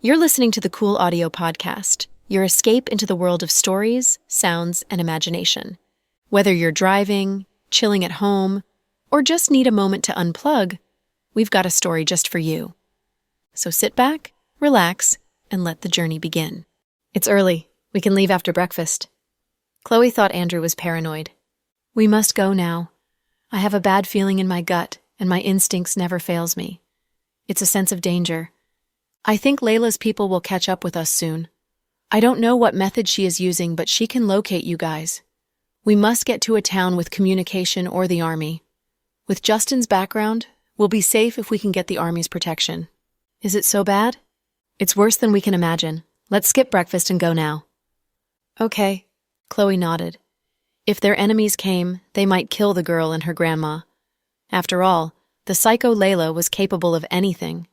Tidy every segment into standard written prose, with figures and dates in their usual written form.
You're listening to the Cool Audio Podcast, your escape into the world of stories, sounds, and imagination. Whether you're driving, chilling at home, or just need a moment to unplug, we've got a story just for you. So sit back, relax, and let the journey begin. It's early. We can leave after breakfast. Chloe thought Andrew was paranoid. We must go now. I have a bad feeling in my gut, and my instincts never fails me. It's a sense of danger. I think Layla's people will catch up with us soon. I don't know what method she is using, but she can locate you guys. We must get to a town with communication or the army. With Justin's background, we'll be safe if we can get the army's protection. Is it so bad? It's worse than we can imagine. Let's skip breakfast and go now. Okay, Chloe nodded. If their enemies came, they might kill the girl and her grandma. After all, the psycho Layla was capable of anything.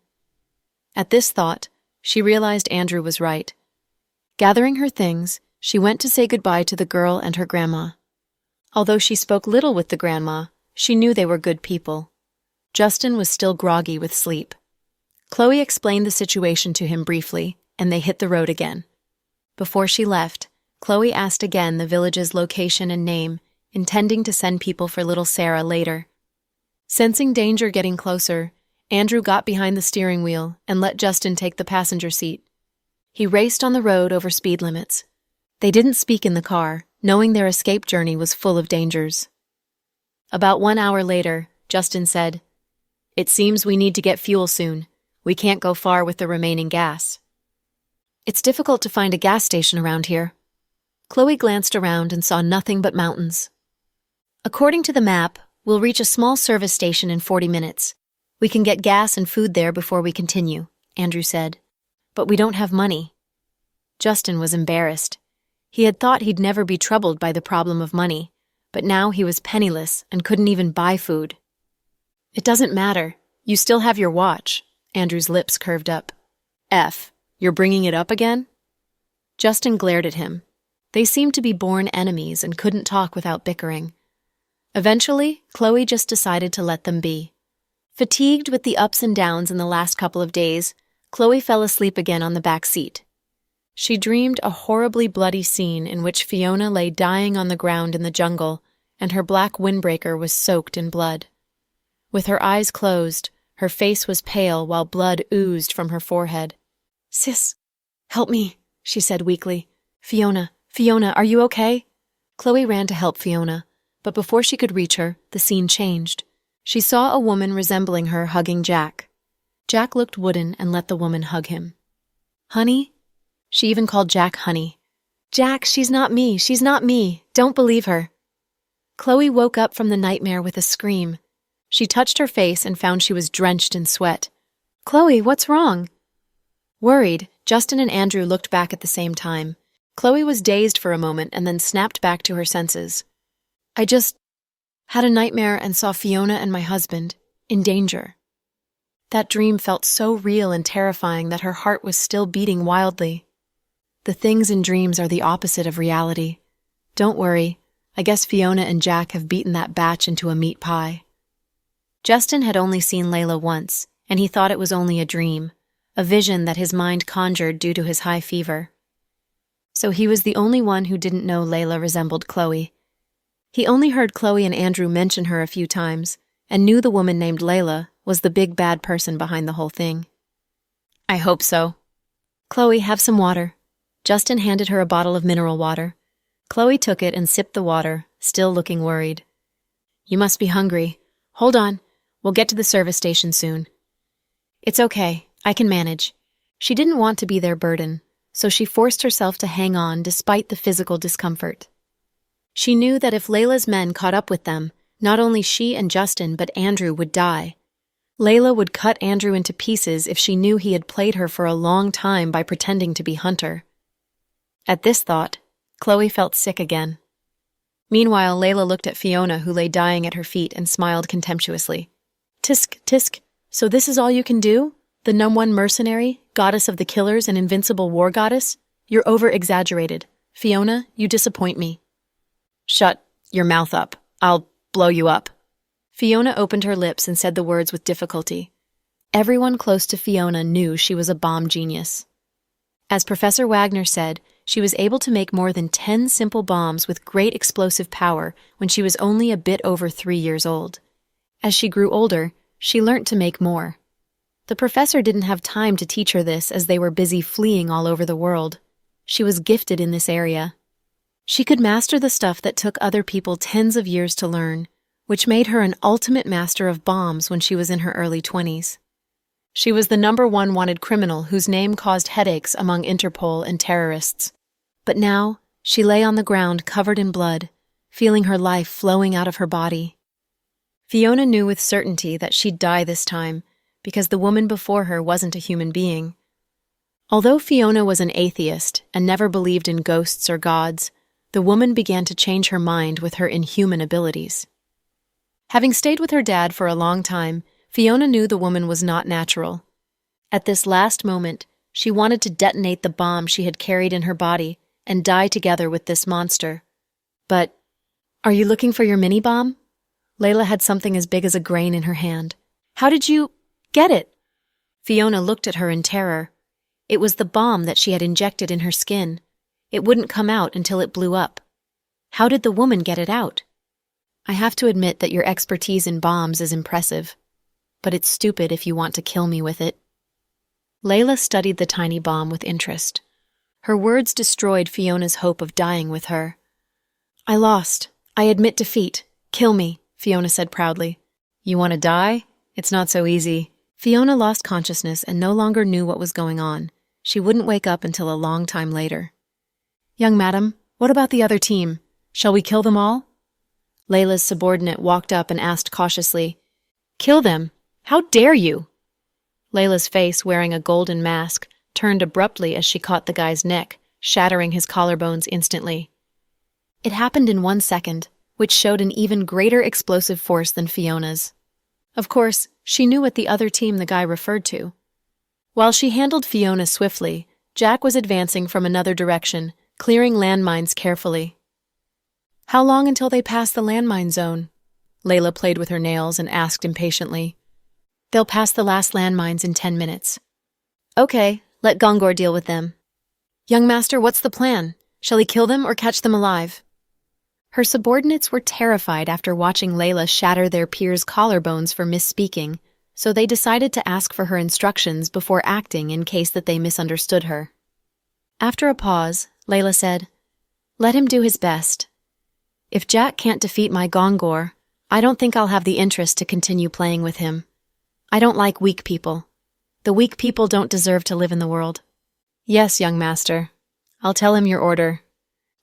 At this thought, she realized Andrew was right. Gathering her things, she went to say goodbye to the girl and her grandma. Although she spoke little with the grandma, she knew they were good people. Justin was still groggy with sleep. Chloe explained the situation to him briefly, and they hit the road again. Before she left, Chloe asked again the village's location and name, intending to send people for little Sarah later. Sensing danger getting closer, Andrew got behind the steering wheel and let Justin take the passenger seat. He raced on the road over speed limits. They didn't speak in the car, knowing their escape journey was full of dangers. About 1 hour later, Justin said, "It seems we need to get fuel soon. We can't go far with the remaining gas." It's difficult to find a gas station around here. Chloe glanced around and saw nothing but mountains. According to the map, we'll reach a small service station in 40 minutes. We can get gas and food there before we continue, Andrew said. But we don't have money. Justin was embarrassed. He had thought he'd never be troubled by the problem of money, but now he was penniless and couldn't even buy food. It doesn't matter. You still have your watch. Andrew's lips curved up. You're bringing it up again? Justin glared at him. They seemed to be born enemies and couldn't talk without bickering. Eventually, Chloe just decided to let them be. Fatigued with the ups and downs in the last couple of days, Chloe fell asleep again on the back seat. She dreamed a horribly bloody scene in which Fiona lay dying on the ground in the jungle, and her black windbreaker was soaked in blood. With her eyes closed, her face was pale while blood oozed from her forehead. "Sis, help me," she said weakly. Fiona, are you okay?" Chloe ran to help Fiona, but before she could reach her, the scene changed. She saw a woman resembling her hugging Jack. Jack looked wooden and let the woman hug him. "Honey?" She even called Jack honey. "Jack, she's not me. Don't believe her." Chloe woke up from the nightmare with a scream. She touched her face and found she was drenched in sweat. "Chloe, what's wrong?" Worried, Justin and Andrew looked back at the same time. Chloe was dazed for a moment and then snapped back to her senses. "I just had a nightmare and saw Fiona and my husband in danger." That dream felt so real and terrifying that her heart was still beating wildly. The things in dreams are the opposite of reality. Don't worry, I guess Fiona and Jack have beaten that batch into a meat pie. Justin had only seen Layla once, and he thought it was only a dream, a vision that his mind conjured due to his high fever. So he was the only one who didn't know Layla resembled Chloe. He only heard Chloe and Andrew mention her a few times, and knew the woman named Layla was the big bad person behind the whole thing. "I hope so." "Chloe, have some water." Justin handed her a bottle of mineral water. Chloe took it and sipped the water, still looking worried. "You must be hungry. Hold on, we'll get to the service station soon." "It's okay, I can manage." She didn't want to be their burden, so she forced herself to hang on despite the physical discomfort. She knew that if Layla's men caught up with them, not only she and Justin but Andrew would die. Layla would cut Andrew into pieces if she knew he had played her for a long time by pretending to be Hunter. At this thought, Chloe felt sick again. Meanwhile, Layla looked at Fiona, who lay dying at her feet, and smiled contemptuously. Tisk, so this is all you can do? The #1 mercenary, goddess of the killers and invincible war goddess? You're over-exaggerated. Fiona, you disappoint me." "Shut your mouth up. I'll blow you up." Fiona opened her lips and said the words with difficulty. Everyone close to Fiona knew she was a bomb genius. As Professor Wagner said, she was able to make more than 10 simple bombs with great explosive power when she was only a bit over 3 years old. As she grew older, she learnt to make more. The professor didn't have time to teach her this as they were busy fleeing all over the world. She was gifted in this area. She could master the stuff that took other people tens of years to learn, which made her an ultimate master of bombs when she was in her early 20s. She was the #1 wanted criminal whose name caused headaches among Interpol and terrorists. But now, she lay on the ground covered in blood, feeling her life flowing out of her body. Fiona knew with certainty that she'd die this time, because the woman before her wasn't a human being. Although Fiona was an atheist and never believed in ghosts or gods, the woman began to change her mind with her inhuman abilities. Having stayed with her dad for a long time, Fiona knew the woman was not natural. At this last moment, she wanted to detonate the bomb she had carried in her body and die together with this monster. But, "Are you looking for your mini-bomb?" Layla had something as big as a grain in her hand. "How did you get it?" Fiona looked at her in terror. It was the bomb that she had injected in her skin. It wouldn't come out until it blew up. How did the woman get it out? "I have to admit that your expertise in bombs is impressive, but it's stupid if you want to kill me with it." Layla studied the tiny bomb with interest. Her words destroyed Fiona's hope of dying with her. "I lost. I admit defeat. Kill me," Fiona said proudly. "You want to die? It's not so easy." Fiona lost consciousness and no longer knew what was going on. She wouldn't wake up until a long time later. "Young madam, what about the other team? Shall we kill them all?" Layla's subordinate walked up and asked cautiously, "Kill them? How dare you?" Layla's face, wearing a golden mask, turned abruptly as she caught the guy's neck, shattering his collarbones instantly. It happened in 1 second, which showed an even greater explosive force than Fiona's. Of course, she knew what the other team the guy referred to. While she handled Fiona swiftly, Jack was advancing from another direction, clearing landmines carefully. "How long until they pass the landmine zone?" Layla played with her nails and asked impatiently. "They'll pass the last landmines in 10 minutes. "Okay, let Gongor deal with them." "Young master, what's the plan? Shall he kill them or catch them alive?" Her subordinates were terrified after watching Layla shatter their peers' collarbones for misspeaking, so they decided to ask for her instructions before acting in case that they misunderstood her. After a pause, Layla said, "Let him do his best. If Jack can't defeat my Gongor, I don't think I'll have the interest to continue playing with him. I don't like weak people. The weak people don't deserve to live in the world." "Yes, young master. I'll tell him your order."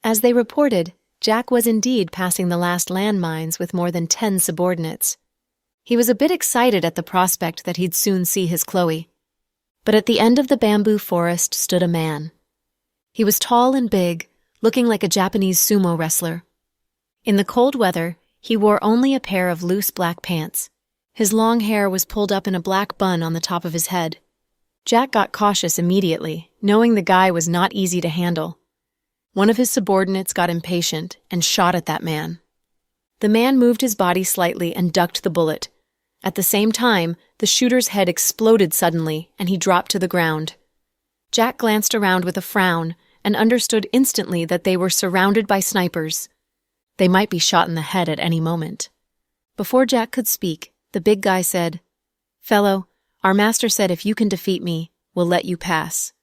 As they reported, Jack was indeed passing the last landmines with more than 10 subordinates. He was a bit excited at the prospect that he'd soon see his Chloe. But at the end of the bamboo forest stood a man. He was tall and big, looking like a Japanese sumo wrestler. In the cold weather, he wore only a pair of loose black pants. His long hair was pulled up in a black bun on the top of his head. Jack got cautious immediately, knowing the guy was not easy to handle. One of his subordinates got impatient and shot at that man. The man moved his body slightly and ducked the bullet. At the same time, the shooter's head exploded suddenly and he dropped to the ground. Jack glanced around with a frown and understood instantly that they were surrounded by snipers. They might be shot in the head at any moment. Before Jack could speak, the big guy said, "Fellow, our master said if you can defeat me, we'll let you pass.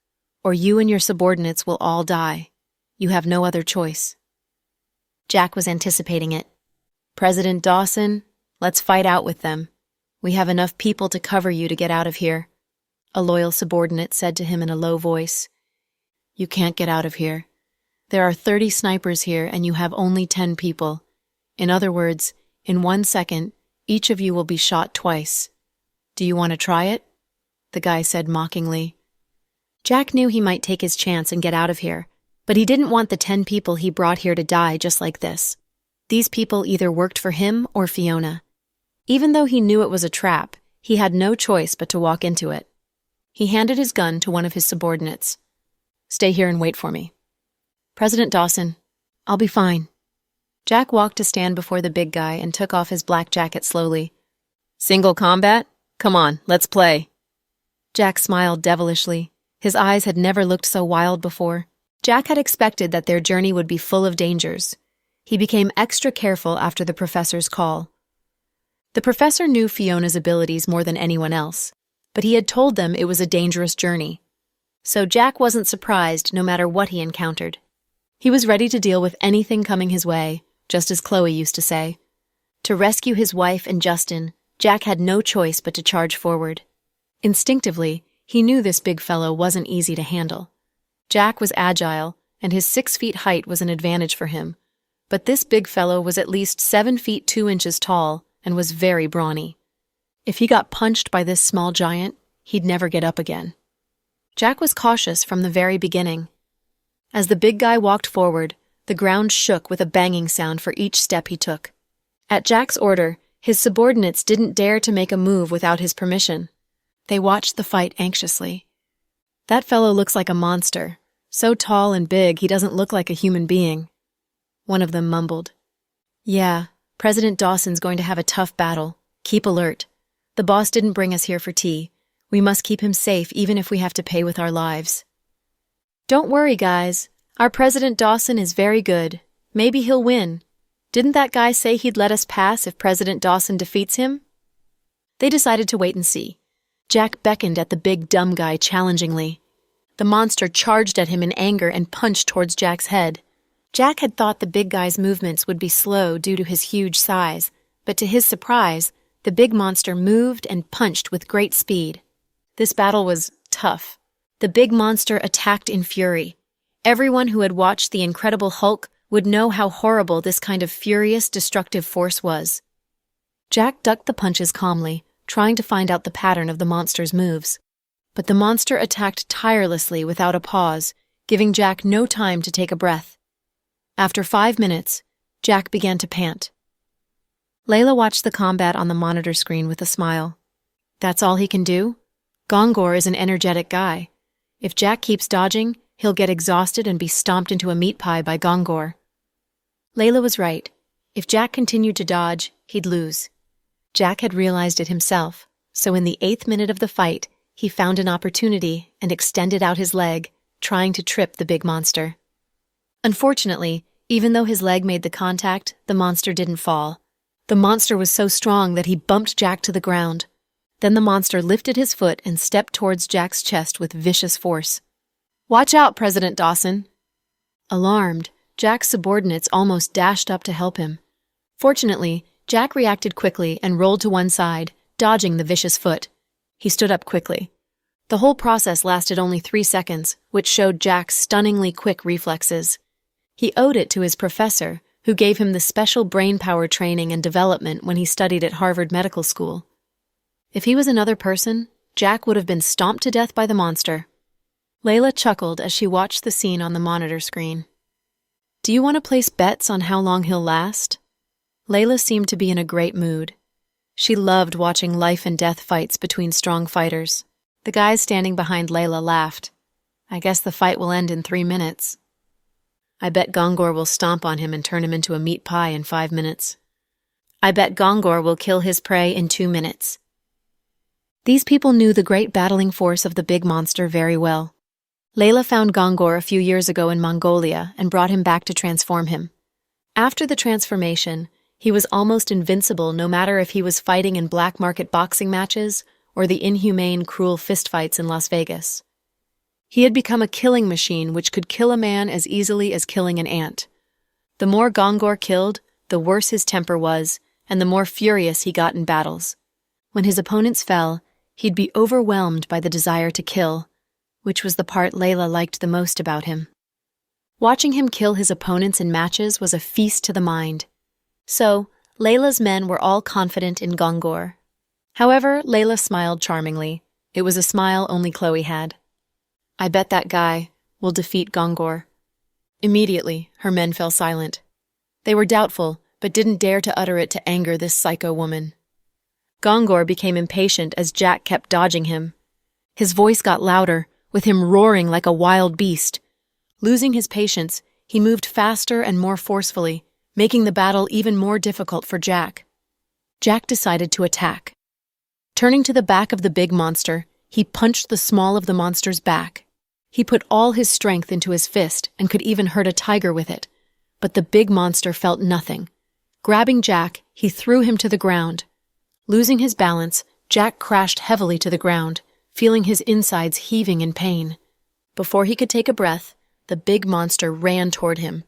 Or you and your subordinates will all die. You have no other choice." Jack was anticipating it. "President Dawson, let's fight out with them. We have enough people to cover you to get out of here," a loyal subordinate said to him in a low voice. "You can't get out of here. There are 30 snipers here and you have only 10 people. In other words, in 1 second, each of you will be shot twice. Do you want to try it?" the guy said mockingly. Jack knew he might take his chance and get out of here, but he didn't want the 10 people he brought here to die just like this. These people either worked for him or Fiona. Even though he knew it was a trap, he had no choice but to walk into it. He handed his gun to one of his subordinates. "Stay here and wait for me." "President Dawson, I'll be fine." Jack walked to stand before the big guy and took off his black jacket slowly. "Single combat? Come on, let's play." Jack smiled devilishly. His eyes had never looked so wild before. Jack had expected that their journey would be full of dangers. He became extra careful after the professor's call. The professor knew Fiona's abilities more than anyone else, but he had told them it was a dangerous journey. So Jack wasn't surprised no matter what he encountered. He was ready to deal with anything coming his way, just as Chloe used to say. To rescue his wife and Justin, Jack had no choice but to charge forward. Instinctively, he knew this big fellow wasn't easy to handle. Jack was agile, and his 6 feet height was an advantage for him. But this big fellow was at least 7 feet 2 inches tall and was very brawny. If he got punched by this small giant, he'd never get up again. Jack was cautious from the very beginning. As the big guy walked forward, the ground shook with a banging sound for each step he took. At Jack's order, his subordinates didn't dare to make a move without his permission. They watched the fight anxiously. "That fellow looks like a monster. So tall and big, he doesn't look like a human being," one of them mumbled. "Yeah, President Dawson's going to have a tough battle. Keep alert. The boss didn't bring us here for tea. We must keep him safe even if we have to pay with our lives." "Don't worry, guys. Our President Dawson is very good. Maybe he'll win. Didn't that guy say he'd let us pass if President Dawson defeats him?" They decided to wait and see. Jack beckoned at the big dumb guy challengingly. The monster charged at him in anger and punched towards Jack's head. Jack had thought the big guy's movements would be slow due to his huge size, but to his surprise, the big monster moved and punched with great speed. This battle was tough. The big monster attacked in fury. Everyone who had watched The Incredible Hulk would know how horrible this kind of furious, destructive force was. Jack ducked the punches calmly, trying to find out the pattern of the monster's moves. But the monster attacked tirelessly without a pause, giving Jack no time to take a breath. After 5 minutes, Jack began to pant. Layla watched the combat on the monitor screen with a smile. That's all he can do? Gongor is an energetic guy. If Jack keeps dodging, he'll get exhausted and be stomped into a meat pie by Gongor. Layla was right. If Jack continued to dodge, he'd lose. Jack had realized it himself, so in the 8th minute of the fight, he found an opportunity and extended out his leg, trying to trip the big monster. Unfortunately, even though his leg made the contact, the monster didn't fall. The monster was so strong that he bumped Jack to the ground. Then the monster lifted his foot and stepped towards Jack's chest with vicious force. "Watch out, President Dawson!" Alarmed, Jack's subordinates almost dashed up to help him. Fortunately, Jack reacted quickly and rolled to one side, dodging the vicious foot. He stood up quickly. The whole process lasted only 3 seconds, which showed Jack's stunningly quick reflexes. He owed it to his professor, who gave him the special brain power training and development when he studied at Harvard Medical School. If he was another person, Jack would have been stomped to death by the monster. Layla chuckled as she watched the scene on the monitor screen. "Do you want to place bets on how long he'll last?" Layla seemed to be in a great mood. She loved watching life-and-death fights between strong fighters. The guys standing behind Layla laughed. "I guess the fight will end in 3 minutes." "I bet Gongor will stomp on him and turn him into a meat pie in 5 minutes." "I bet Gongor will kill his prey in 2 minutes." These people knew the great battling force of the big monster very well. Layla found Gongor a few years ago in Mongolia and brought him back to transform him. After the transformation, he was almost invincible no matter if he was fighting in black market boxing matches or the inhumane, cruel fistfights in Las Vegas. He had become a killing machine which could kill a man as easily as killing an ant. The more Gongor killed, the worse his temper was, and the more furious he got in battles. When his opponents fell, he'd be overwhelmed by the desire to kill, which was the part Layla liked the most about him. Watching him kill his opponents in matches was a feast to the mind. So, Layla's men were all confident in Gongor. However, Layla smiled charmingly. It was a smile only Chloe had. "I bet that guy will defeat Gongor." Immediately, her men fell silent. They were doubtful, but didn't dare to utter it to anger this psycho woman. Gongor became impatient as Jack kept dodging him. His voice got louder, with him roaring like a wild beast. Losing his patience, he moved faster and more forcefully, making the battle even more difficult for Jack. Jack decided to attack. Turning to the back of the big monster, he punched the small of the monster's back, He put all his strength into his fist and could even hurt a tiger with it. But the big monster felt nothing. Grabbing Jack, he threw him to the ground. Losing his balance, Jack crashed heavily to the ground, feeling his insides heaving in pain. Before he could take a breath, the big monster ran toward him.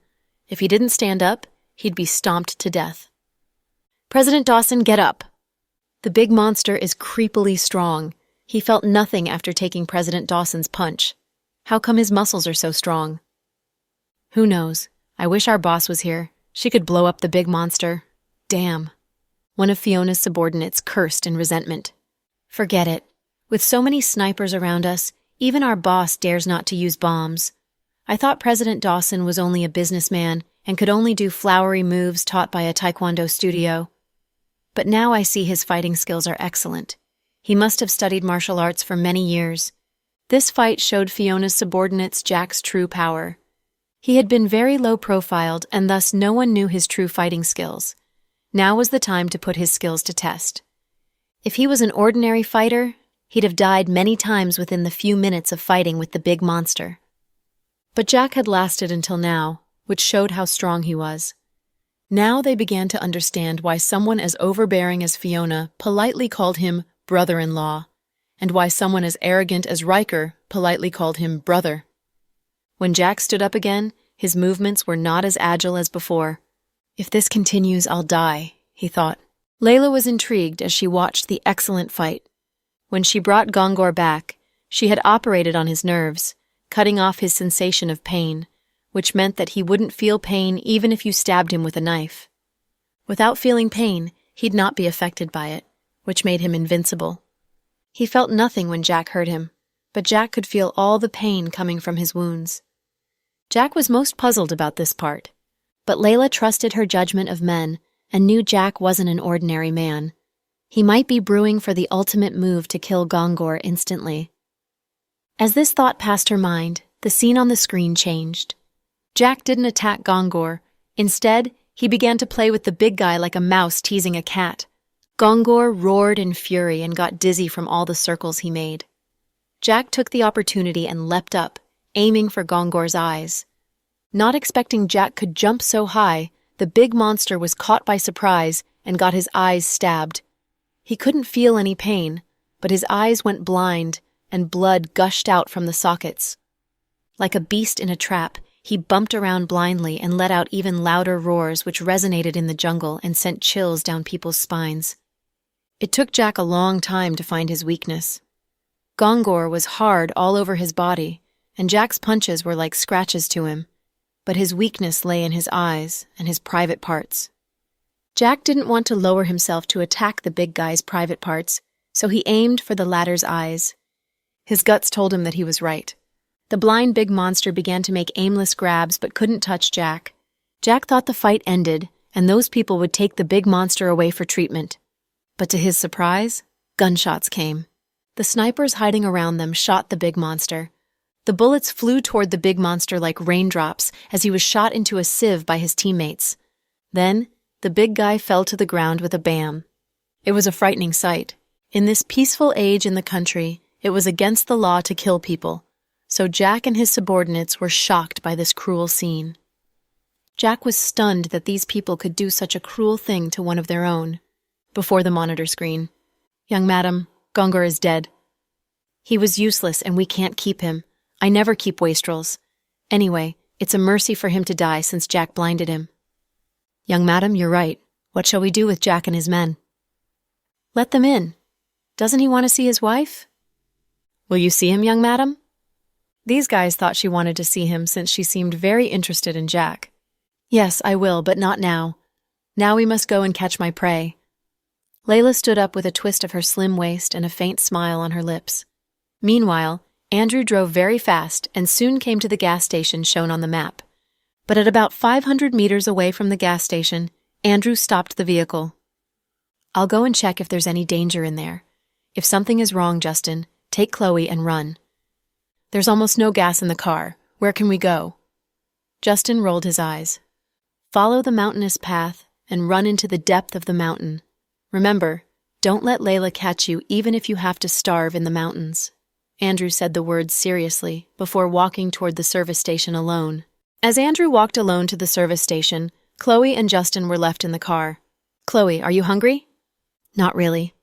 If he didn't stand up, he'd be stomped to death. "President Dawson, get up!" The big monster is creepily strong. He felt nothing after taking President Dawson's punch. How come his muscles are so strong? Who knows? I wish our boss was here. She could blow up the big monster. Damn. One of Fiona's subordinates cursed in resentment. Forget it. With so many snipers around us, even our boss dares not to use bombs. I thought President Dawson was only a businessman and could only do flowery moves taught by a taekwondo studio. But now I see his fighting skills are excellent. He must have studied martial arts for many years. This fight showed Fiona's subordinates Jack's true power. He had been very low-profiled, and thus no one knew his true fighting skills. Now was the time to put his skills to test. If he was an ordinary fighter, he'd have died many times within the few minutes of fighting with the big monster. But Jack had lasted until now, which showed how strong he was. Now they began to understand why someone as overbearing as Fiona politely called him brother-in-law, and why someone as arrogant as Riker politely called him brother. When Jack stood up again, his movements were not as agile as before. If this continues, I'll die, he thought. Layla was intrigued as she watched the excellent fight. When she brought Gongor back, she had operated on his nerves, cutting off his sensation of pain, which meant that he wouldn't feel pain even if you stabbed him with a knife. Without feeling pain, he'd not be affected by it, which made him invincible. He felt nothing when Jack hurt him, but Jack could feel all the pain coming from his wounds. Jack was most puzzled about this part, but Layla trusted her judgment of men and knew Jack wasn't an ordinary man. He might be brewing for the ultimate move to kill Gongor instantly. As this thought passed her mind, the scene on the screen changed. Jack didn't attack Gongor. Instead, he began to play with the big guy like a mouse teasing a cat. Gongor roared in fury and got dizzy from all the circles he made. Jack took the opportunity and leapt up, aiming for Gongor's eyes. Not expecting Jack could jump so high, the big monster was caught by surprise and got his eyes stabbed. He couldn't feel any pain, but his eyes went blind and blood gushed out from the sockets. Like a beast in a trap, he bumped around blindly and let out even louder roars which resonated in the jungle and sent chills down people's spines. It took Jack a long time to find his weakness. Gongor was hard all over his body, and Jack's punches were like scratches to him, but his weakness lay in his eyes and his private parts. Jack didn't want to lower himself to attack the big guy's private parts, so he aimed for the latter's eyes. His guts told him that he was right. The blind big monster began to make aimless grabs but couldn't touch Jack. Jack thought the fight ended, and those people would take the big monster away for treatment. But to his surprise, gunshots came. The snipers hiding around them shot the big monster. The bullets flew toward the big monster like raindrops as he was shot into a sieve by his teammates. Then, the big guy fell to the ground with a bam. It was a frightening sight. In this peaceful age in the country, it was against the law to kill people, so Jack and his subordinates were shocked by this cruel scene. Jack was stunned that these people could do such a cruel thing to one of their own. Before the monitor screen, "Young madam, Gongor is dead. He was useless and we can't keep him. I never keep wastrels. Anyway, it's a mercy for him to die since Jack blinded him." "Young madam, you're right. What shall we do with Jack and his men?" "Let them in. Doesn't he want to see his wife?" "Will you see him, young madam?" These guys thought she wanted to see him since she seemed very interested in Jack. "Yes, I will, but not now. Now we must go and catch my prey." Layla stood up with a twist of her slim waist and a faint smile on her lips. Meanwhile, Andrew drove very fast and soon came to the gas station shown on the map. But at about 500 meters away from the gas station, Andrew stopped the vehicle. "I'll go and check if there's any danger in there. If something is wrong, Justin, take Chloe and run." "There's almost no gas in the car. Where can we go?" Justin rolled his eyes. "Follow the mountainous path and run into the depth of the mountain. Remember, don't let Layla catch you even if you have to starve in the mountains." Andrew said the words seriously before walking toward the service station alone. As Andrew walked alone to the service station, Chloe and Justin were left in the car. Chloe, are you hungry? Not really.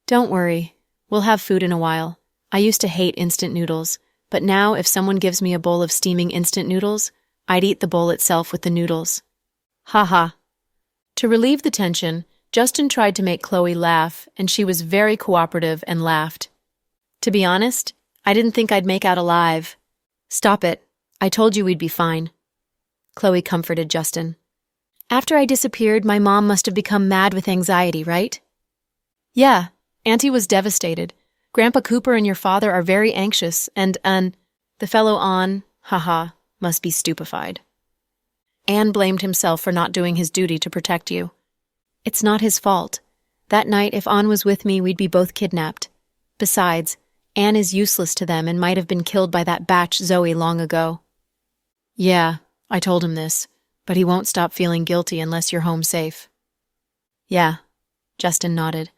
Don't worry. We'll have food in a while. I used to hate instant noodles, but now if someone gives me a bowl of steaming instant noodles, I'd eat the bowl itself with the noodles. Ha. To relieve the tension, Justin tried to make Chloe laugh, and she was very cooperative and laughed. To be honest, I didn't think I'd make out alive. Stop it. I told you we'd be fine. Chloe comforted Justin. After I disappeared, my mom must have become mad with anxiety, right? Yeah, Auntie was devastated. Grandpa Cooper and your father are very anxious, and the fellow An, must be stupefied. Anne blamed himself for not doing his duty to protect you. It's not his fault. That night, if An was with me, we'd be both kidnapped. Besides, Anne is useless to them and might have been killed by that batch Zoe long ago. Yeah, I told him this, but he won't stop feeling guilty unless you're home safe. Yeah, Justin nodded.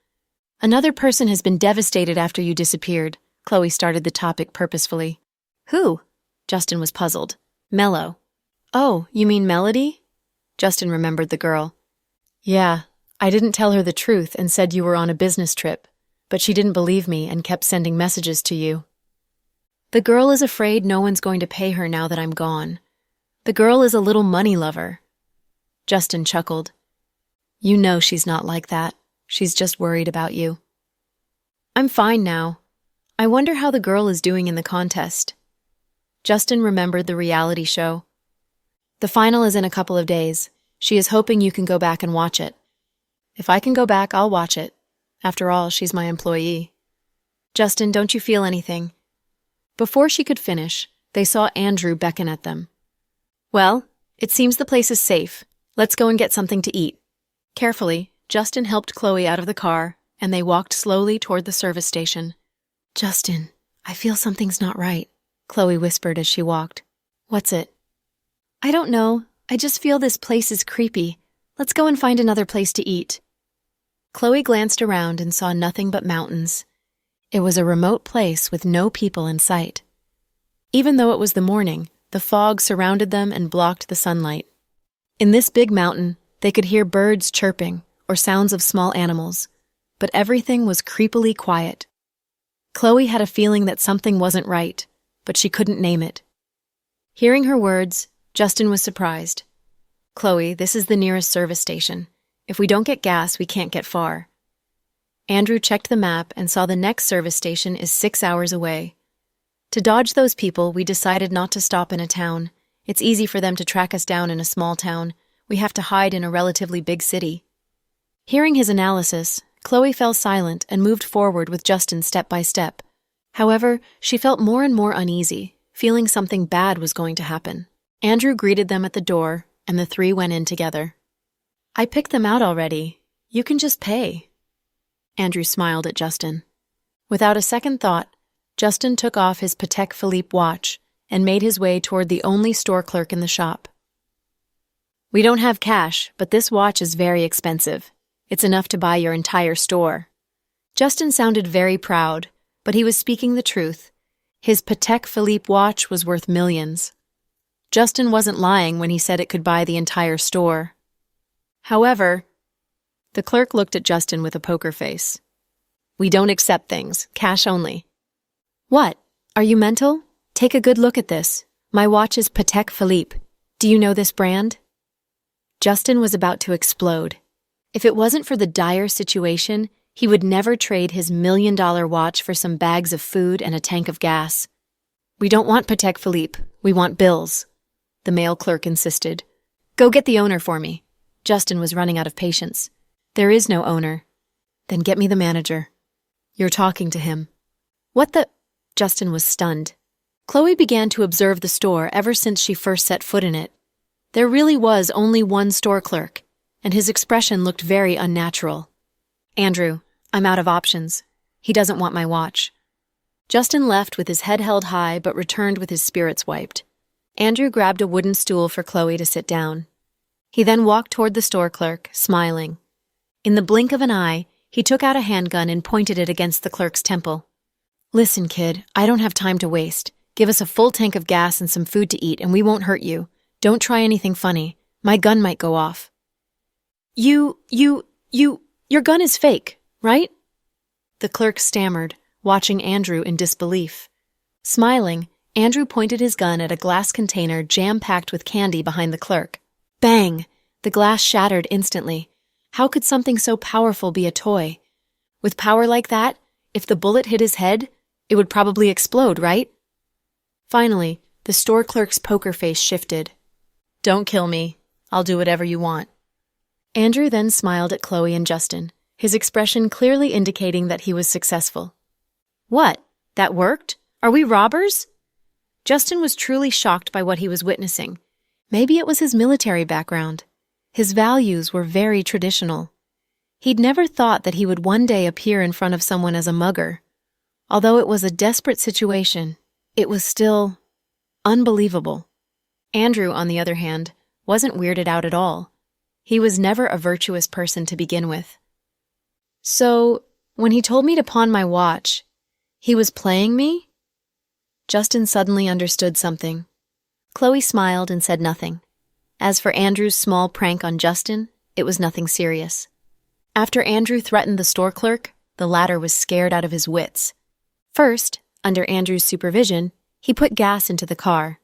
Another person has been devastated after you disappeared. Chloe started the topic purposefully. Who? Justin was puzzled. Mello. Oh, you mean Melody? Justin remembered the girl. Yeah, I didn't tell her the truth and said you were on a business trip, but she didn't believe me and kept sending messages to you. The girl is afraid no one's going to pay her now that I'm gone. The girl is a little money lover. Justin chuckled. You know she's not like that. She's just worried about you. I'm fine now. I wonder how the girl is doing in the contest. Justin remembered the reality show. The final is in a couple of days. She is hoping you can go back and watch it. If I can go back, I'll watch it. After all, she's my employee. Justin, don't you feel anything? Before she could finish, they saw Andrew beckon at them. Well, it seems the place is safe. Let's go and get something to eat. Carefully, Justin helped Chloe out of the car, and they walked slowly toward the service station. Justin, I feel something's not right, Chloe whispered as she walked. What's it? I don't know. I just feel this place is creepy. Let's go and find another place to eat. Chloe glanced around and saw nothing but mountains. It was a remote place with no people in sight. Even though it was the morning, the fog surrounded them and blocked the sunlight. In this big mountain, they could hear birds chirping or sounds of small animals, but everything was creepily quiet. Chloe had a feeling that something wasn't right, but she couldn't name it. Hearing her words, Justin was surprised. Chloe, this is the nearest service station. If we don't get gas, we can't get far. Andrew checked the map and saw the next service station is 6 hours away. To dodge those people, we decided not to stop in a town. It's easy for them to track us down in a small town. We have to hide in a relatively big city. Hearing his analysis, Chloe fell silent and moved forward with Justin step by step. However, she felt more and more uneasy, feeling something bad was going to happen. Andrew greeted them at the door, and the three went in together. I picked them out already. You can just pay. Andrew smiled at Justin. Without a second thought, Justin took off his Patek Philippe watch and made his way toward the only store clerk in the shop. We don't have cash, but this watch is very expensive. It's enough to buy your entire store. Justin sounded very proud, but he was speaking the truth. His Patek Philippe watch was worth millions. Justin wasn't lying when he said it could buy the entire store. However, the clerk looked at Justin with a poker face. We don't accept things, cash only. What? Are you mental? Take a good look at this. My watch is Patek Philippe. Do you know this brand? Justin was about to explode. If it wasn't for the dire situation, he would never trade his $1 million watch for some bags of food and a tank of gas. We don't want Patek Philippe. We want bills. The male clerk insisted. Go get the owner for me. Justin was running out of patience. There is no owner. Then get me the manager. You're talking to him. What the? Justin was stunned. Chloe began to observe the store ever since she first set foot in it. There really was only one store clerk, and his expression looked very unnatural. Andrew, I'm out of options. He doesn't want my watch. Justin left with his head held high but returned with his spirits wiped. Andrew grabbed a wooden stool for Chloe to sit down. He then walked toward the store clerk, smiling. In the blink of an eye, he took out a handgun and pointed it against the clerk's temple. Listen, kid, I don't have time to waste. Give us a full tank of gas and some food to eat, and we won't hurt you. Don't try anything funny. My gun might go off. Your gun is fake, right? The clerk stammered, watching Andrew in disbelief. Smiling, Andrew pointed his gun at a glass container jam-packed with candy behind the clerk. Bang! The glass shattered instantly. How could something so powerful be a toy? With power like that, if the bullet hit his head, it would probably explode, right? Finally, the store clerk's poker face shifted. Don't kill me. I'll do whatever you want. Andrew then smiled at Chloe and Justin, his expression clearly indicating that he was successful. What? That worked? Are we robbers? Justin was truly shocked by what he was witnessing. Maybe it was his military background. His values were very traditional. He'd never thought that he would one day appear in front of someone as a mugger. Although it was a desperate situation, it was still unbelievable. Andrew, on the other hand, wasn't weirded out at all. He was never a virtuous person to begin with. So, when he told me to pawn my watch, he was playing me? Justin suddenly understood something. Chloe smiled and said nothing. As for Andrew's small prank on Justin, it was nothing serious. After Andrew threatened the store clerk, the latter was scared out of his wits. First, under Andrew's supervision, he put gas into the car.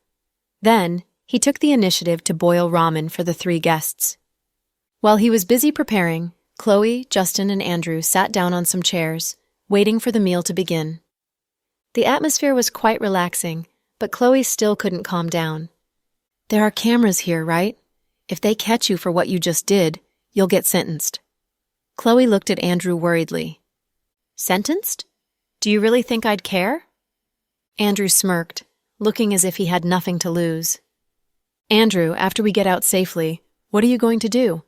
Then, he took the initiative to boil ramen for the 3 guests. While he was busy preparing, Chloe, Justin, and Andrew sat down on some chairs, waiting for the meal to begin. The atmosphere was quite relaxing, but Chloe still couldn't calm down. There are cameras here, right? If they catch you for what you just did, you'll get sentenced. Chloe looked at Andrew worriedly. Sentenced? Do you really think I'd care? Andrew smirked, looking as if he had nothing to lose. Andrew, after we get out safely, what are you going to do?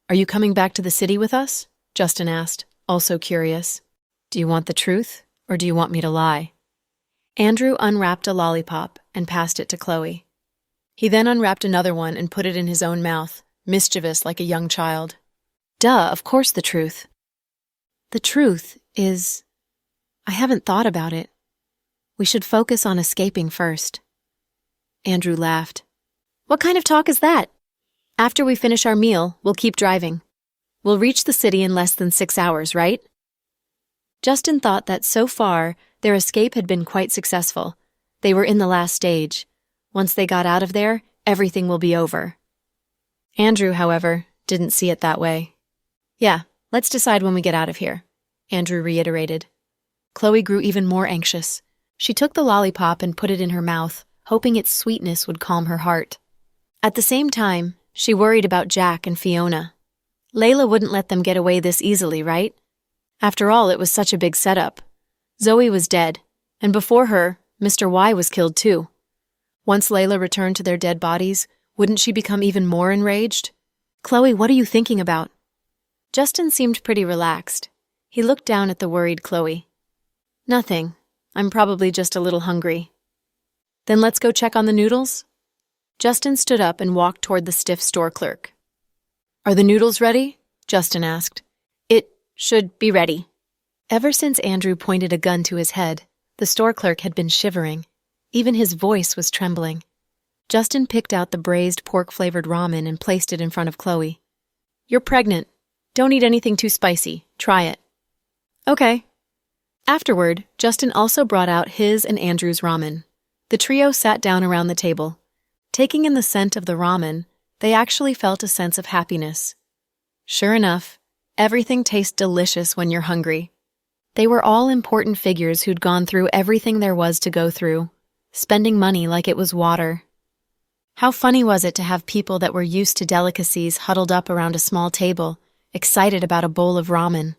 Are you coming back to the city with us? Justin asked, also curious. Do you want the truth, or do you want me to lie? Andrew unwrapped a lollipop and passed it to Chloe. He then unwrapped another one and put it in his own mouth, mischievous like a young child. Duh, of course the truth. The truth is, I haven't thought about it. We should focus on escaping first. Andrew laughed. What kind of talk is that? After we finish our meal, we'll keep driving. We'll reach the city in less than 6 hours, right? Justin thought that so far, their escape had been quite successful. They were in the last stage. Once they got out of there, everything will be over. Andrew, however, didn't see it that way. Yeah, let's decide when we get out of here, Andrew reiterated. Chloe grew even more anxious. She took the lollipop and put it in her mouth, hoping its sweetness would calm her heart. At the same time, she worried about Jack and Fiona. Layla wouldn't let them get away this easily, right? After all, it was such a big setup. Zoe was dead, and before her, Mr. Y was killed too. Once Layla returned to their dead bodies, wouldn't she become even more enraged? Chloe, what are you thinking about? Justin seemed pretty relaxed. He looked down at the worried Chloe. Nothing. I'm probably just a little hungry. Then let's go check on the noodles? Justin stood up and walked toward the stiff store clerk. Are the noodles ready? Justin asked. It should be ready. Ever since Andrew pointed a gun to his head, the store clerk had been shivering. Even his voice was trembling. Justin picked out the braised pork-flavored ramen and placed it in front of Chloe. You're pregnant. Don't eat anything too spicy. Try it. Okay. Afterward, Justin also brought out his and Andrew's ramen. The trio sat down around the table. Taking in the scent of the ramen, they actually felt a sense of happiness. Sure enough, everything tastes delicious when you're hungry. They were all important figures who'd gone through everything there was to go through, spending money like it was water. How funny was it to have people that were used to delicacies huddled up around a small table, excited about a bowl of ramen.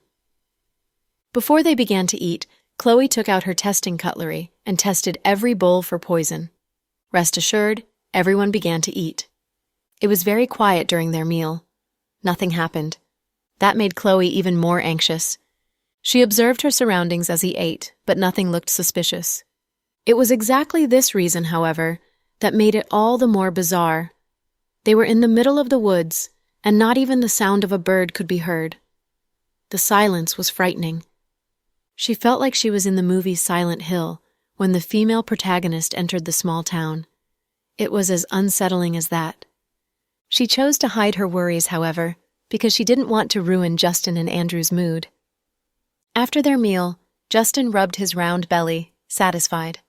Before they began to eat, Chloe took out her testing cutlery and tested every bowl for poison. Rest assured, everyone began to eat. It was very quiet during their meal. Nothing happened. That made Chloe even more anxious. She observed her surroundings as he ate, but nothing looked suspicious. It was exactly this reason, however, that made it all the more bizarre. They were in the middle of the woods, and not even the sound of a bird could be heard. The silence was frightening. She felt like she was in the movie Silent Hill when the female protagonist entered the small town. It was as unsettling as that. She chose to hide her worries, however, because she didn't want to ruin Justin and Andrew's mood. After their meal, Justin rubbed his round belly, satisfied.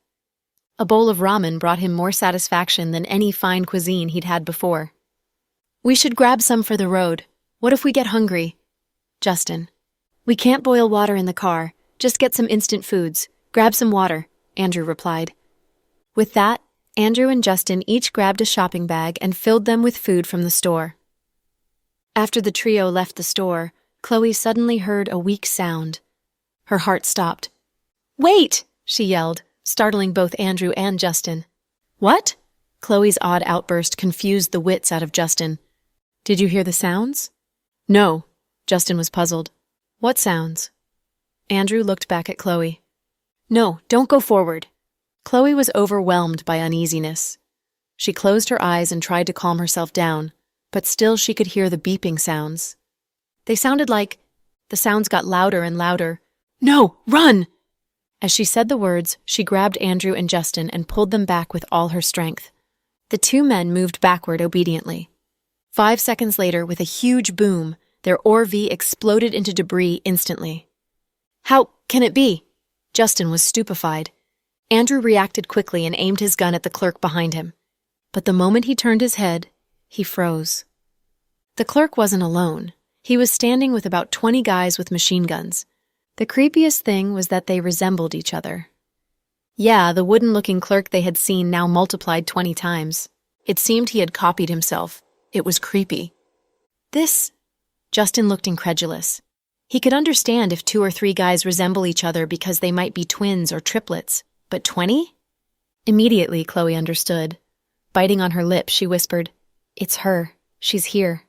A bowl of ramen brought him more satisfaction than any fine cuisine he'd had before. "We should grab some for the road. What if we get hungry?" Justin. "We can't boil water in the car. Just get some instant foods. Grab some water," Andrew replied. With that, Andrew and Justin each grabbed a shopping bag and filled them with food from the store. After the trio left the store, Chloe suddenly heard a weak sound. Her heart stopped. "Wait!" she yelled, startling both Andrew and Justin. "What?" Chloe's odd outburst confused the wits out of Justin. "Did you hear the sounds?" "No." Justin was puzzled. "What sounds?" Andrew looked back at Chloe. "No, don't go forward." Chloe was overwhelmed by uneasiness. She closed her eyes and tried to calm herself down, but still she could hear the beeping sounds. They sounded like... The sounds got louder and louder. "No, run!" As she said the words, she grabbed Andrew and Justin and pulled them back with all her strength. The two men moved backward obediently. 5 seconds later, with a huge boom, their ORV exploded into debris instantly. "How can it be?" Justin was stupefied. Andrew reacted quickly and aimed his gun at the clerk behind him. But the moment he turned his head, he froze. The clerk wasn't alone. He was standing with about 20 guys with machine guns. The creepiest thing was that they resembled each other. Yeah, the wooden-looking clerk they had seen now multiplied 20 times. It seemed he had copied himself. It was creepy. This... Justin looked incredulous. He could understand if 2 or 3 guys resemble each other because they might be twins or triplets, but 20? Immediately, Chloe understood. Biting on her lip, she whispered, "It's her. She's here."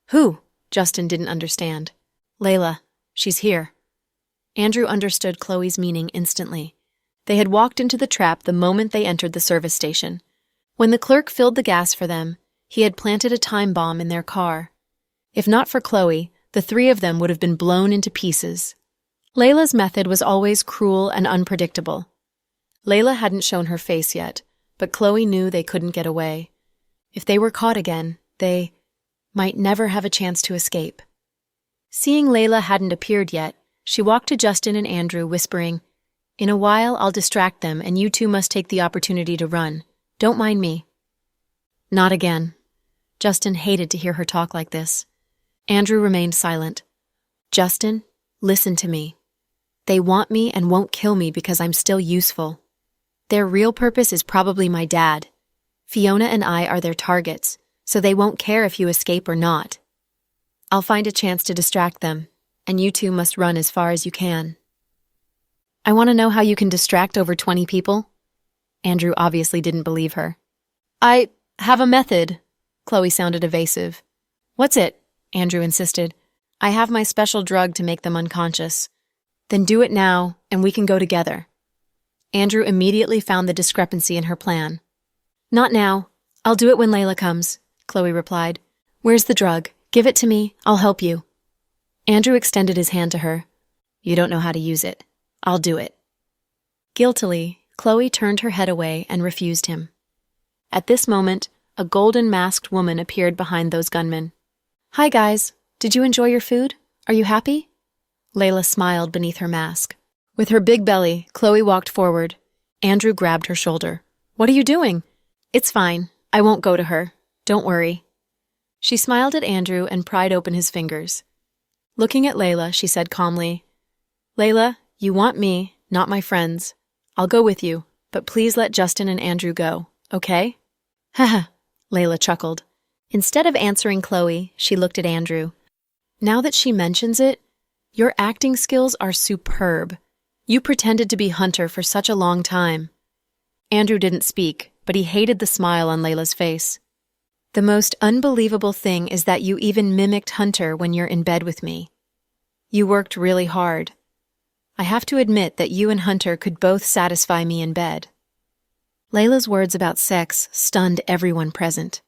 "Who?" Justin didn't understand. "Layla. She's here." Andrew understood Chloe's meaning instantly. They had walked into the trap the moment they entered the service station. When the clerk filled the gas for them, he had planted a time bomb in their car. If not for Chloe, the 3 of them would have been blown into pieces. Layla's method was always cruel and unpredictable. Layla hadn't shown her face yet, but Chloe knew they couldn't get away. If they were caught again, they might never have a chance to escape. Seeing Layla hadn't appeared yet, she walked to Justin and Andrew, whispering, "In a while, I'll distract them, and you two must take the opportunity to run. Don't mind me." Not again. Justin hated to hear her talk like this. Andrew remained silent. "Justin, listen to me. They want me and won't kill me because I'm still useful. Their real purpose is probably my dad. Fiona and I are their targets, so they won't care if you escape or not. I'll find a chance to distract them, and you two must run as far as you can." "I want to know how you can distract over 20 people?" Andrew obviously didn't believe her. "I have a method." Chloe sounded evasive. "What's it?" Andrew insisted. "I have my special drug to make them unconscious." "Then do it now, and we can go together." Andrew immediately found the discrepancy in her plan. "Not now. I'll do it when Layla comes," Chloe replied. "Where's the drug? Give it to me. I'll help you." Andrew extended his hand to her. "You don't know how to use it. I'll do it." Guiltily, Chloe turned her head away and refused him. At this moment, a golden-masked woman appeared behind those gunmen. "Hi, guys. Did you enjoy your food? Are you happy?" Layla smiled beneath her mask. With her big belly, Chloe walked forward. Andrew grabbed her shoulder. "What are you doing?" "It's fine. I won't go to her. Don't worry." She smiled at Andrew and pried open his fingers. Looking at Layla, she said calmly, "Layla, you want me, not my friends. I'll go with you, but please let Justin and Andrew go, okay?" "Haha," Layla chuckled. Instead of answering Chloe, she looked at Andrew. "Now that she mentions it, your acting skills are superb. You pretended to be Hunter for such a long time." Andrew didn't speak, but he hated the smile on Layla's face. "The most unbelievable thing is that you even mimicked Hunter when you're in bed with me. You worked really hard. I have to admit that you and Hunter could both satisfy me in bed." Layla's words about sex stunned everyone present.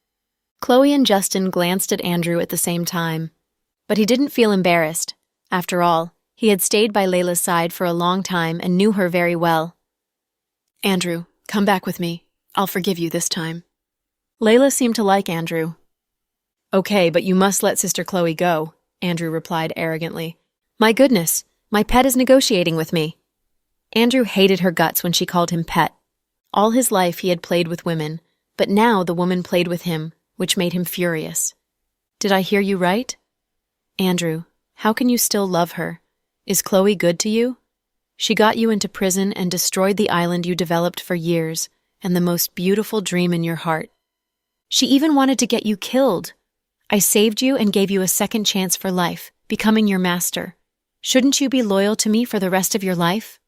Chloe and Justin glanced at Andrew at the same time, but he didn't feel embarrassed. After all, He had stayed by Layla's side for a long time and knew her very well. "Andrew, come back with me. I'll forgive you this time." Layla seemed to like Andrew. "Okay, but you must let Sister Chloe go," Andrew replied arrogantly. "My goodness, my pet is negotiating with me." Andrew hated her guts when she called him pet. All his life he had played with women, but now the woman played with him, which made him furious. "Did I hear you right? Andrew, how can you still love her? Is Chloe good to you? She got you into prison and destroyed the island you developed for years, and the most beautiful dream in your heart. She even wanted to get you killed. I saved you and gave you a second chance for life, becoming your master. Shouldn't you be loyal to me for the rest of your life?"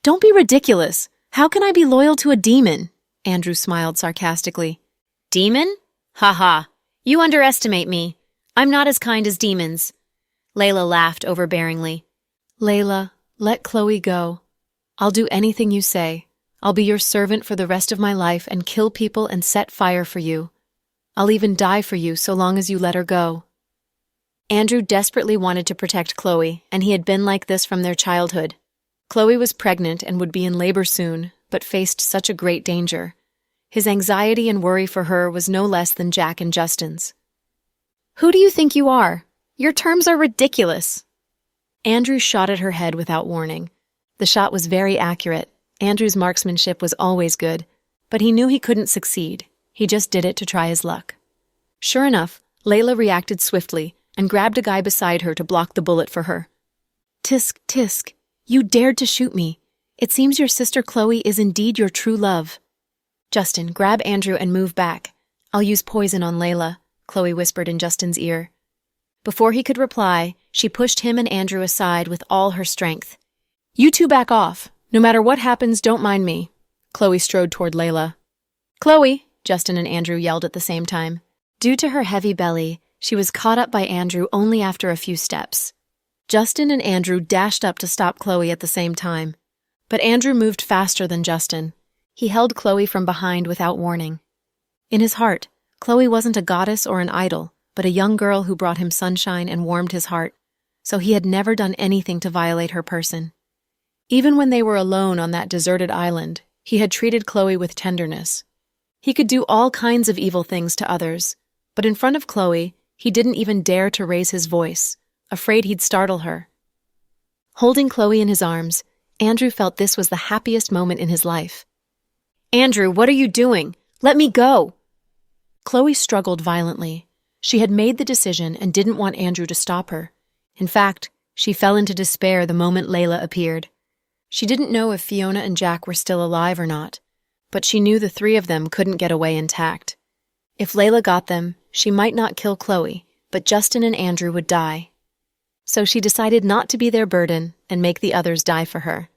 "Don't be ridiculous. How can I be loyal to a demon?" Andrew smiled sarcastically. "Demon? Ha ha. You underestimate me. I'm not as kind as demons." Layla laughed overbearingly. "Layla, let Chloe go. I'll do anything you say. I'll be your servant for the rest of my life and kill people and set fire for you. I'll even die for you so long as you let her go." Andrew desperately wanted to protect Chloe, and he had been like this from their childhood. Chloe was pregnant and would be in labor soon, but faced such a great danger. His anxiety and worry for her was no less than Jack and Justin's. "Who do you think you are? Your terms are ridiculous." Andrew shot at her head without warning. The shot was very accurate. Andrew's marksmanship was always good, but he knew he couldn't succeed. He just did it to try his luck. Sure enough, Layla reacted swiftly and grabbed a guy beside her to block the bullet for her. "Tisk, tisk, you dared to shoot me. It seems your sister Chloe is indeed your true love." "Justin, grab Andrew and move back. I'll use poison on Layla," Chloe whispered in Justin's ear. Before he could reply, she pushed him and Andrew aside with all her strength. "You two back off. No matter what happens, don't mind me." Chloe strode toward Layla. "Chloe!" Justin and Andrew yelled at the same time. Due to her heavy belly, she was caught up by Andrew only after a few steps. Justin and Andrew dashed up to stop Chloe at the same time. But Andrew moved faster than Justin. He held Chloe from behind without warning. In his heart, Chloe wasn't a goddess or an idol, but a young girl who brought him sunshine and warmed his heart, so he had never done anything to violate her person. Even when they were alone on that deserted island, he had treated Chloe with tenderness. He could do all kinds of evil things to others, but in front of Chloe, he didn't even dare to raise his voice, afraid he'd startle her. Holding Chloe in his arms, Andrew felt this was the happiest moment in his life. "Andrew, what are you doing? Let me go!" Chloe struggled violently. She had made the decision and didn't want Andrew to stop her. In fact, she fell into despair the moment Layla appeared. She didn't know if Fiona and Jack were still alive or not, but she knew the three of them couldn't get away intact. If Layla got them, she might not kill Chloe, but Justin and Andrew would die. So she decided not to be their burden and make the others die for her.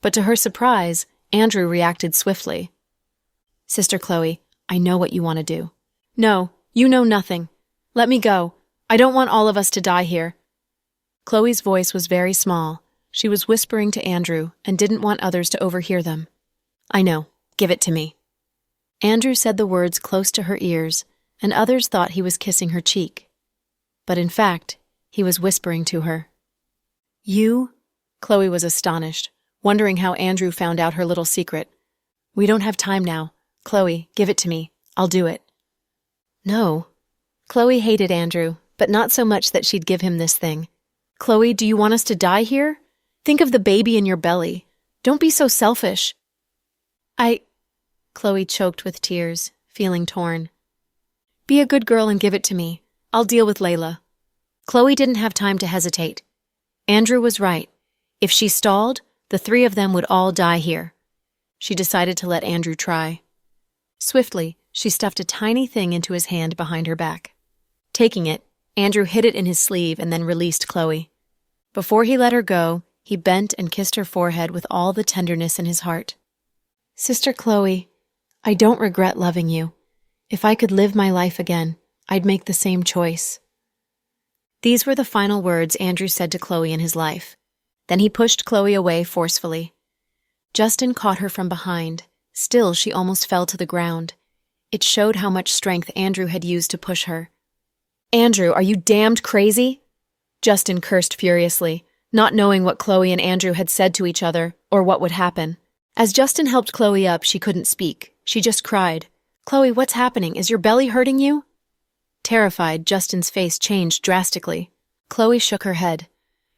But to her surprise, Andrew reacted swiftly. "Sister Chloe, I know what you want to do." "No, you know nothing. Let me go. I don't want all of us to die here." Chloe's voice was very small. She was whispering to Andrew and didn't want others to overhear them. "I know. Give it to me." Andrew said the words close to her ears, and others thought he was kissing her cheek. But in fact, he was whispering to her. "You?" Chloe was astonished, wondering how Andrew found out her little secret. "We don't have time now. Chloe, give it to me. I'll do it." "No." Chloe hated Andrew, but not so much that she'd give him this thing. "Chloe, do you want us to die here? Think of the baby in your belly. Don't be so selfish." Chloe choked with tears, feeling torn. "Be a good girl and give it to me. I'll deal with Layla." Chloe didn't have time to hesitate. Andrew was right. If she stalled, the three of them would all die here. She decided to let Andrew try. Swiftly, she stuffed a tiny thing into his hand behind her back. Taking it, Andrew hid it in his sleeve and then released Chloe. Before he let her go, he bent and kissed her forehead with all the tenderness in his heart. "Sister Chloe, I don't regret loving you. If I could live my life again, I'd make the same choice." These were the final words Andrew said to Chloe in his life. Then he pushed Chloe away forcefully. Justin caught her from behind. Still, she almost fell to the ground. It showed how much strength Andrew had used to push her. "Andrew, are you damned crazy?" Justin cursed furiously. not knowing what Chloe and Andrew had said to each other or what would happen. As Justin helped Chloe up, she couldn't speak. She just cried. "Chloe, what's happening? Is your belly hurting you?" Terrified, Justin's face changed drastically. Chloe shook her head.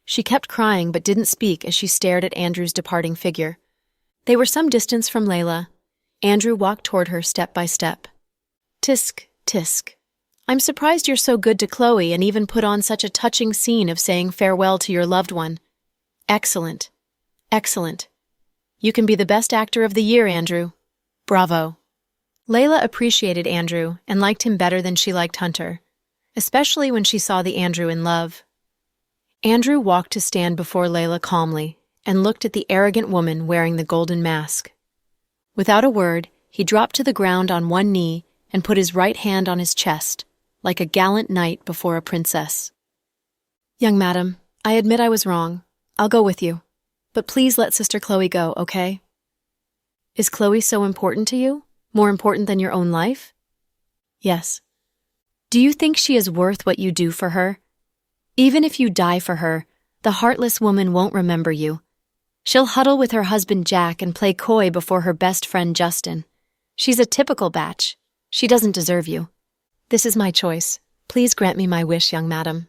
She kept crying but didn't speak as she stared at Andrew's departing figure. They were some distance from Layla. Andrew walked toward her step by step. "Tisk, tisk. I'm surprised you're so good to Chloe and even put on such a touching scene of saying farewell to your loved one. Excellent. Excellent. You can be the best actor of the year, Andrew. Bravo." Layla appreciated Andrew and liked him better than she liked Hunter, especially when she saw the Andrew in love. Andrew walked to stand before Layla calmly and looked at the arrogant woman wearing the golden mask. Without a word, he dropped to the ground on one knee and put his right hand on his chest, like a gallant knight before a princess. "Young madam, I admit I was wrong. I'll go with you. But please let Sister Chloe go, okay?" "Is Chloe so important to you? More important than your own life?" "Yes." "Do you think she is worth what you do for her? Even if you die for her, the heartless woman won't remember you. She'll huddle with her husband Jack and play coy before her best friend Justin. She's a typical batch. She doesn't deserve you. This is my choice. Please grant me my wish, young madam."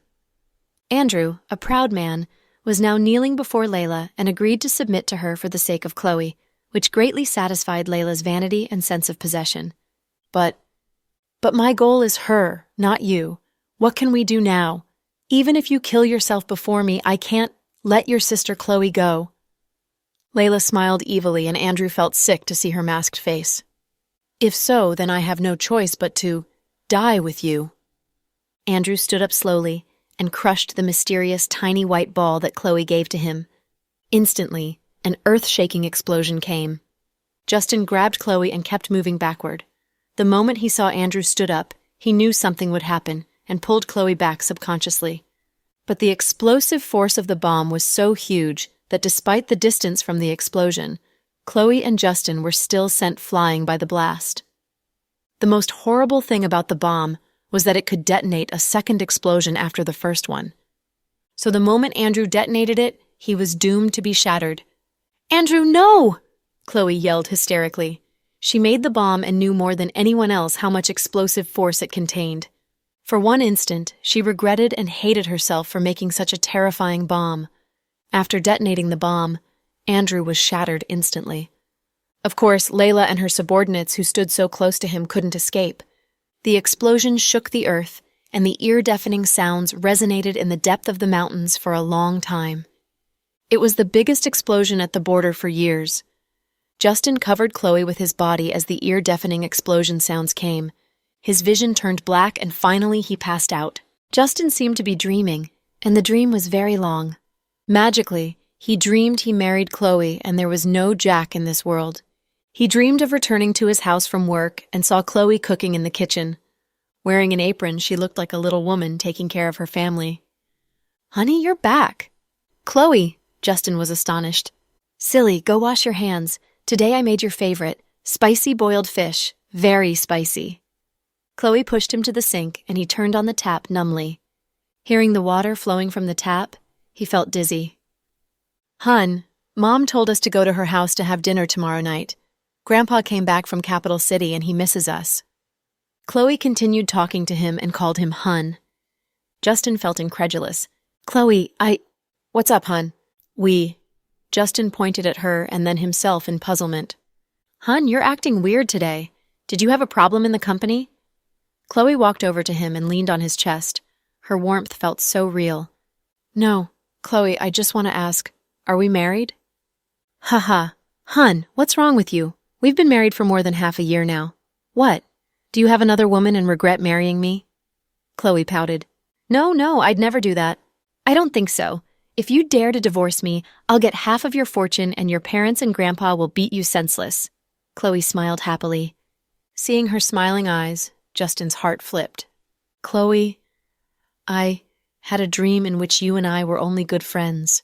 Andrew, a proud man, was now kneeling before Layla and agreed to submit to her for the sake of Chloe, which greatly satisfied Layla's vanity and sense of possession. But my goal is her, not you. What can we do now? Even if you kill yourself before me, I can't let your sister Chloe go." Layla smiled evilly, and Andrew felt sick to see her masked face. "If so, then I have no choice but to die with you." Andrew stood up slowly and crushed the mysterious tiny white ball that Chloe gave to him. Instantly, an earth-shaking explosion came. Justin grabbed Chloe and kept moving backward. The moment he saw Andrew stood up, he knew something would happen and pulled Chloe back subconsciously. But the explosive force of the bomb was so huge that despite the distance from the explosion, Chloe and Justin were still sent flying by the blast. The most horrible thing about the bomb was that it could detonate a second explosion after the first one. So the moment Andrew detonated it, he was doomed to be shattered. "Andrew, no!" Chloe yelled hysterically. She made the bomb and knew more than anyone else how much explosive force it contained. For one instant, she regretted and hated herself for making such a terrifying bomb. After detonating the bomb, Andrew was shattered instantly. Of course, Layla and her subordinates who stood so close to him couldn't escape. The explosion shook the earth, and the ear-deafening sounds resonated in the depth of the mountains for a long time. It was the biggest explosion at the border for years. Justin covered Chloe with his body as the ear-deafening explosion sounds came. His vision turned black and finally he passed out. Justin seemed to be dreaming, and the dream was very long. Magically, he dreamed he married Chloe and there was no Jack in this world. He dreamed of returning to his house from work and saw Chloe cooking in the kitchen. Wearing an apron, she looked like a little woman taking care of her family. "Honey, you're back." "Chloe," Justin was astonished. "Silly, go wash your hands. Today I made your favorite, spicy boiled fish. Very spicy." Chloe pushed him to the sink and he turned on the tap numbly. Hearing the water flowing from the tap, he felt dizzy. "Hun, Mom told us to go to her house to have dinner tomorrow night. Grandpa came back from Capital City and he misses us." Chloe continued talking to him and called him Hun. Justin felt incredulous. "Chloe, What's up, Hun?" Justin pointed at her and then himself in puzzlement. "Hun, you're acting weird today. Did you have a problem in the company?" Chloe walked over to him and leaned on his chest. Her warmth felt so real. "No, Chloe, I just want to ask, are we married?" "Haha. Hun, what's wrong with you? We've been married for more than half a year now. What? Do you have another woman and regret marrying me?" Chloe pouted. No, I'd never do that." "I don't think so. If you dare to divorce me, I'll get half of your fortune and your parents and Grandpa will beat you senseless." Chloe smiled happily. Seeing her smiling eyes, Justin's heart flipped. "Chloe, I had a dream in which you and I were only good friends.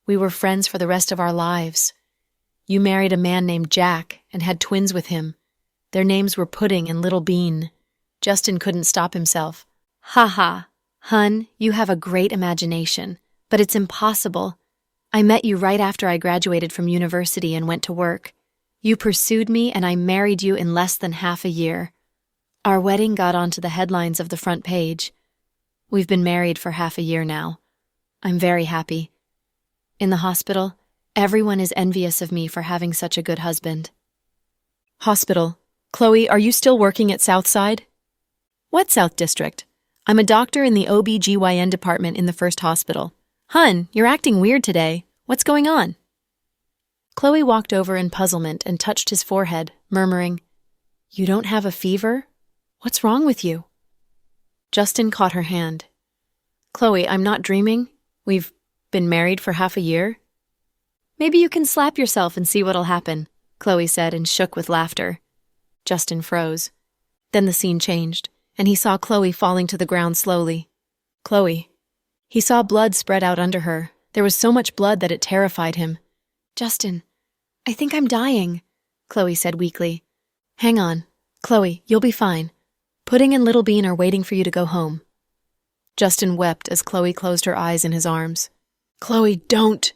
We were friends for the rest of our lives. You married a man named Jack and had twins with him. Their names were Pudding and Little Bean." Justin couldn't stop himself. "Ha ha. Hun, you have a great imagination. But it's impossible. I met you right after I graduated from university and went to work. You pursued me and I married you in less than half a year. Our wedding got onto the headlines of the front page. We've been married for half a year now. I'm very happy. In the hospital, everyone is envious of me for having such a good husband. Hospital. Chloe, are you still working at Southside? What South District? I'm a doctor in the OB/GYN department in the first hospital. Hun, you're acting weird today. What's going on? Chloe walked over in puzzlement and touched his forehead, murmuring, You don't have a fever? What's wrong with you? Justin caught her hand. Chloe, I'm not dreaming. We've been married for half a year. Maybe you can slap yourself and see what'll happen, Chloe said and shook with laughter. Justin froze. Then the scene changed, and he saw Chloe falling to the ground slowly. Chloe. He saw blood spread out under her. There was so much blood that it terrified him. Justin, I think I'm dying, Chloe said weakly. Hang on. Chloe, you'll be fine. Pudding and Little Bean are waiting for you to go home. Justin wept as Chloe closed her eyes in his arms. Chloe, don't!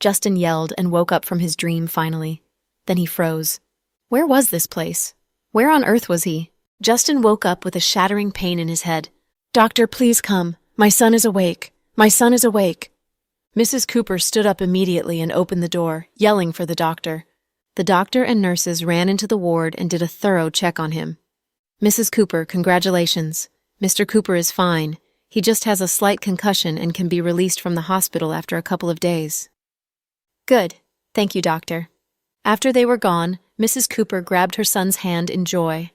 Justin yelled and woke up from his dream finally. Then he froze. Where was this place? Where on earth was he? Justin woke up with a shattering pain in his head. Doctor, please come. My son is awake. My son is awake. Mrs. Cooper stood up immediately and opened the door, yelling for the doctor. The doctor and nurses ran into the ward and did a thorough check on him. Mrs. Cooper, congratulations. Mr. Cooper is fine. He just has a slight concussion and can be released from the hospital after a couple of days. Good. Thank you, doctor. After they were gone, Mrs. Cooper grabbed her son's hand in joy.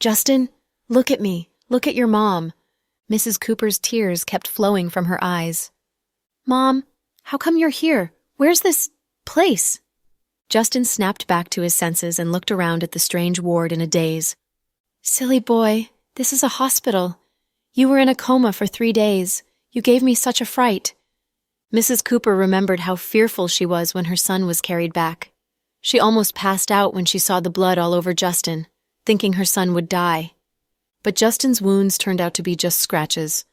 Justin, look at me. Look at your mom. Mrs. Cooper's tears kept flowing from her eyes. Mom, how come you're here? Where's this place? Justin snapped back to his senses and looked around at the strange ward in a daze. Silly boy, this is a hospital. You were in a coma for 3 days. You gave me such a fright. Mrs. Cooper remembered how fearful she was when her son was carried back. She almost passed out when she saw the blood all over Justin, thinking her son would die. But Justin's wounds turned out to be just scratches.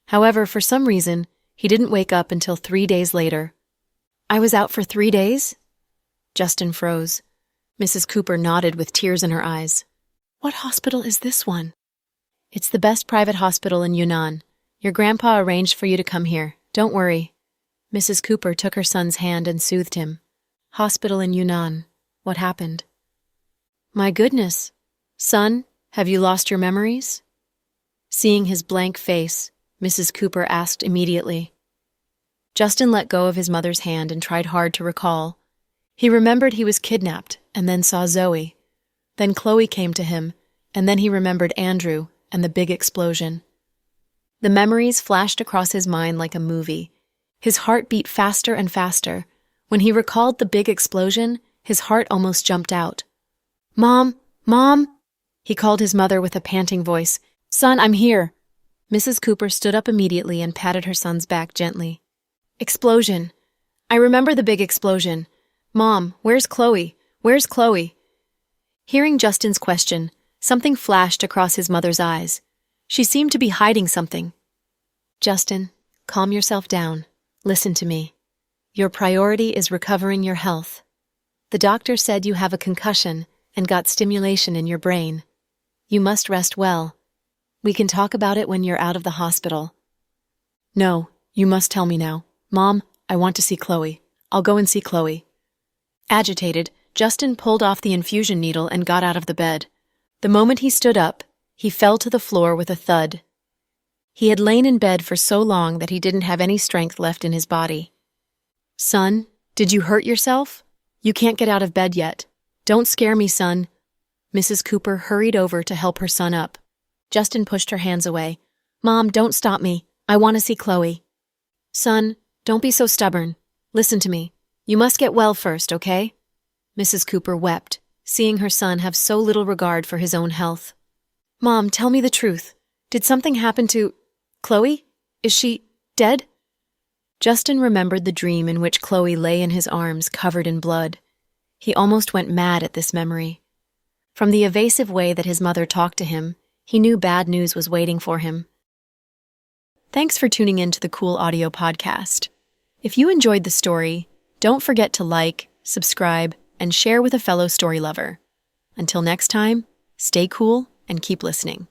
However, for some reason, he didn't wake up until 3 days later. I was out for 3 days? Justin froze. Mrs. Cooper nodded with tears in her eyes. What hospital is this one? It's the best private hospital in Yunnan. Your grandpa arranged for you to come here. Don't worry. Mrs. Cooper took her son's hand and soothed him. Hospital in Yunnan. What happened? My goodness. Son, have you lost your memories? Seeing his blank face, Mrs. Cooper asked immediately. Justin let go of his mother's hand and tried hard to recall. He remembered he was kidnapped and then saw Zoe. Then Chloe came to him, and then he remembered Andrew and the big explosion. The memories flashed across his mind like a movie. His heart beat faster and faster. When he recalled the big explosion, his heart almost jumped out. Mom! Mom! He called his mother with a panting voice. Son, I'm here. Mrs. Cooper stood up immediately and patted her son's back gently. Explosion. I remember the big explosion. Mom, where's Chloe? Where's Chloe? Hearing Justin's question, something flashed across his mother's eyes. She seemed to be hiding something. Justin, calm yourself down. Listen to me. Your priority is recovering your health. The doctor said you have a concussion and got stimulation in your brain. You must rest well. We can talk about it when you're out of the hospital. No, you must tell me now. Mom, I want to see Chloe. I'll go and see Chloe. Agitated, Justin pulled off the infusion needle and got out of the bed. The moment he stood up, he fell to the floor with a thud. He had lain in bed for so long that he didn't have any strength left in his body. Son, did you hurt yourself? You can't get out of bed yet. Don't scare me, son. Mrs. Cooper hurried over to help her son up. Justin pushed her hands away. Mom, don't stop me. I want to see Chloe. Son, don't be so stubborn. Listen to me. You must get well first, okay? Mrs. Cooper wept, seeing her son have so little regard for his own health. Mom, tell me the truth. Did something happen to Chloe? Is she dead? Justin remembered the dream in which Chloe lay in his arms covered in blood. He almost went mad at this memory. From the evasive way that his mother talked to him, he knew bad news was waiting for him. Thanks for tuning in to the Cool Audio Podcast. If you enjoyed the story, don't forget to like, subscribe, and share with a fellow story lover. Until next time, stay cool and keep listening.